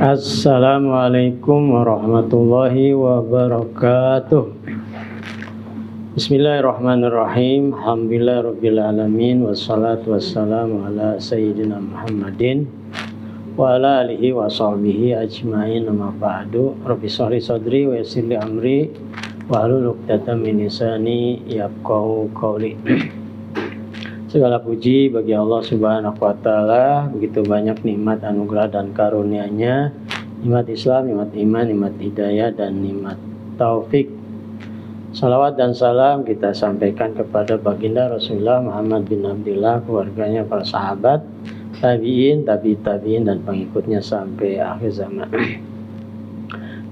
Assalamualaikum warahmatullahi wabarakatuh. Bismillahirrahmanirrahim. Alhamdulillahirabbil wassalatu wassalamu ala sayyidina Muhammadin wa ala alihi wa sahbihi ajmain. Amma ba'du. Rabbi shrah li sadri wa yassir li amri wa hlul 'uqdatam min lisani yafqahu qawli. Segala puji bagi Allah Subhanahu wa Ta'ala. Begitu banyak nikmat, anugerah dan karunia-Nya, nikmat Islam, nikmat iman, nikmat hidayah dan nikmat taufik. Salawat dan salam kita sampaikan kepada baginda Rasulullah Muhammad bin Abdullah, keluarganya, para sahabat, tabi'in, tabi'in dan pengikutnya sampai akhir zaman.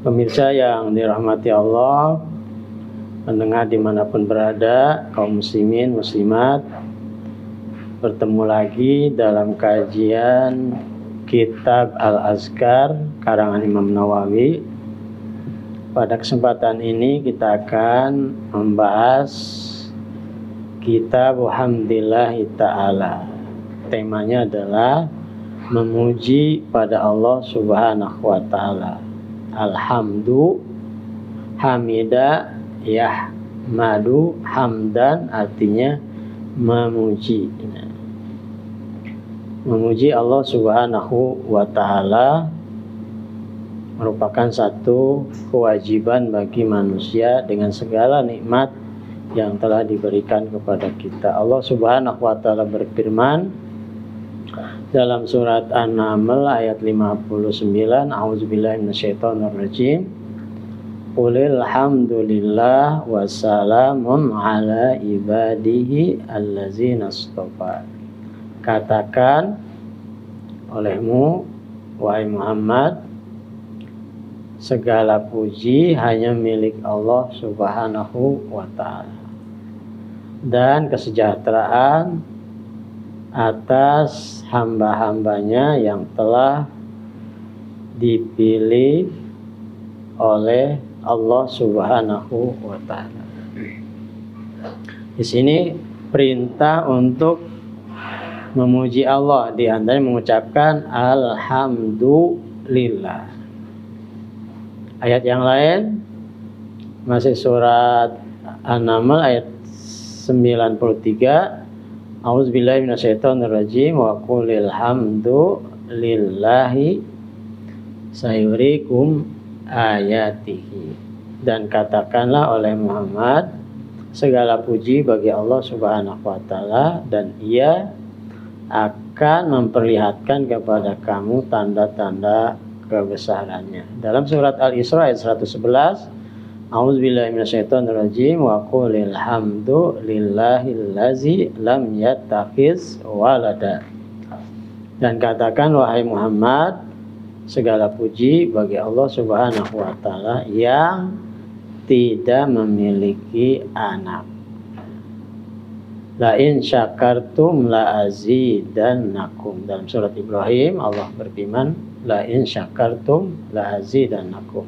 Pemirsa yang dirahmati Allah, pendengar dimanapun berada, kaum muslimin, muslimat, bertemu lagi dalam kajian Kitab Al-Azkar karangan Imam Nawawi. Pada kesempatan ini kita akan membahas Kitab Hamdillahi Ta'ala. Temanya adalah memuji pada Allah Subhanahu wa Ta'ala. Alhamdu, hamida, yahmadu, hamdan artinya memuji. Memuji Allah Subhanahu wa Ta'ala merupakan satu kewajiban bagi manusia dengan segala nikmat yang telah diberikan kepada kita. Allah Subhanahu wa Ta'ala berfirman dalam surat An-Naml ayat 59, A'udzubillahi minasyaitonirrajim. Qulil hamdulillah wa salamun ala ibadihi allazina astafa. Katakan olehmu, wahai Muhammad, segala puji hanya milik Allah Subhanahu wa Ta'ala, dan kesejahteraan atas hamba-hambanya yang telah dipilih oleh Allah Subhanahu wa Ta'ala. Di sini perintah untuk memuji Allah, di antaranya mengucapkan alhamdulillah. Ayat yang lain masih surat An-Naml ayat 93. A'udzubillahi minasyaitonirrajim wa qulil hamdu lillahi sayurikum ayatihi. Dan katakanlah oleh Muhammad, segala puji bagi Allah Subhanahu wa Ta'ala, dan Ia akan memperlihatkan kepada kamu tanda-tanda kebesarannya. Dalam surat Al-Isra ayat 111, A'udzubillahi minasyaitonirrajim wa qulil hamdu lillahillazi lam yattakhiz walada. Dan katakan wahai Muhammad, segala puji bagi Allah Subhanahu wa Ta'ala yang tidak memiliki anak. La in syakartum la azidannakum. Dalam surat Ibrahim Allah berfirman, la in syakartum la azidannakum.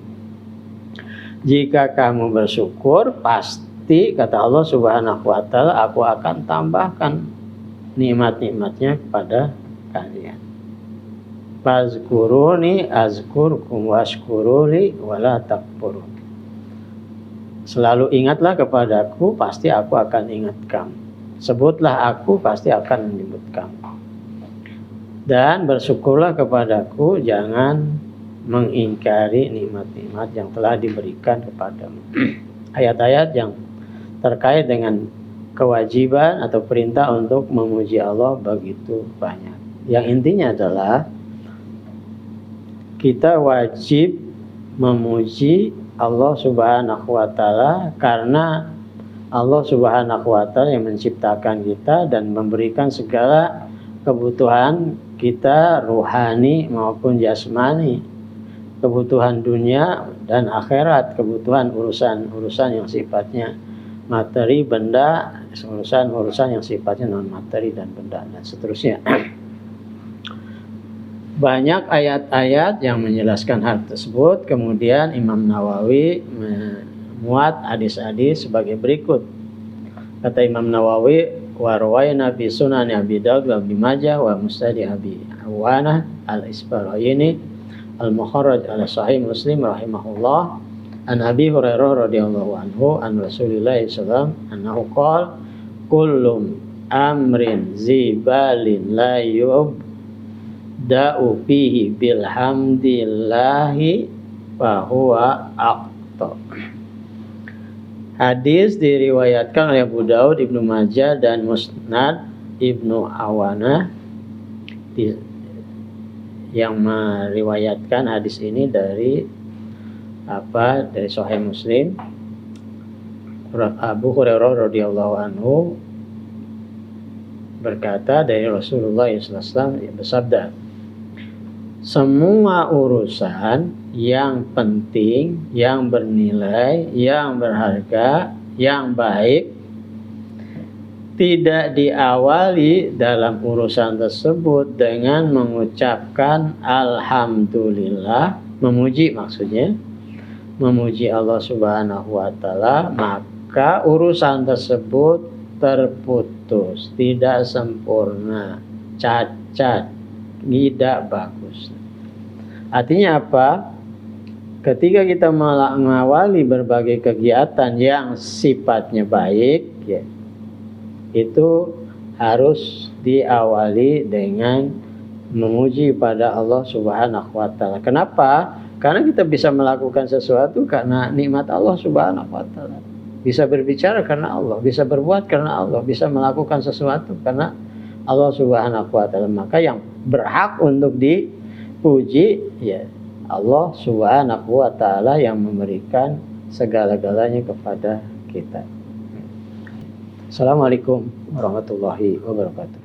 Jika kamu bersyukur, pasti kata Allah Subhanahu wa Ta'ala, aku akan tambahkan nikmat-nikmatnya kepada kalian. Fazkuruni azkurkum washkuruli wala takfurun. Selalu ingatlah kepadaku, pasti aku akan ingat kamu. Sebutlah aku, pasti akan menyebut kamu. Dan bersyukurlah kepadaku, jangan mengingkari nikmat-nikmat yang telah diberikan kepadamu. Ayat-ayat yang terkait dengan kewajiban atau perintah untuk memuji Allah begitu banyak. Yang intinya adalah kita wajib memuji Allah Subhanahu wa Ta'ala karena Allah Subhanahu wa Ta'ala yang menciptakan kita dan memberikan segala kebutuhan kita, rohani maupun jasmani, kebutuhan dunia dan akhirat, kebutuhan urusan-urusan yang sifatnya materi, benda, urusan-urusan yang sifatnya non materi dan benda, dan seterusnya. Banyak ayat-ayat yang menjelaskan hal tersebut. Kemudian Imam Nawawi muat hadis-hadis sebagai berikut. Kata Imam Nawawi, wa rawaina fi sunan Abi Daud wa Ibnu Majah wa Musnad Abi Awanah al-Isfaraini al-mukharraj ala sahih Muslim rahimahullah an Abi Hurairah radhiyallahu anhu an Rasulillah sallallahu annahu qala kullum amrin zibalin la yubda'u fihi bilhamdillahi fa huwa aqta. Hadis diriwayatkan oleh Abu Daud, Ibnu Majah dan Musnad Ibnu Awana yang meriwayatkan hadis ini dari Sahih Muslim. Abu Hurairah radhiyallahu anhu berkata dari Rasulullah SAW yang bersabda, semua urusan yang penting, yang bernilai, yang berharga, yang baik tidak diawali dalam urusan tersebut dengan mengucapkan alhamdulillah, memuji maksudnya, memuji Allah Subhanahu wa taala, maka urusan tersebut terputus, tidak sempurna, cacat, tidak bagus. Artinya apa? Ketika kita mengawali berbagai kegiatan yang sifatnya baik, ya, itu harus diawali dengan memuji pada Allah Subhanahu wa taala. Kenapa? Karena kita bisa melakukan sesuatu karena nikmat Allah Subhanahu wa taala. Bisa berbicara karena Allah, bisa berbuat karena Allah, bisa melakukan sesuatu karena Allah Subhanahu wa taala. Maka yang berhak untuk dipuji ya Allah Subhanahu wa taala yang memberikan segala-galanya kepada kita. Assalamualaikum warahmatullahi wabarakatuh.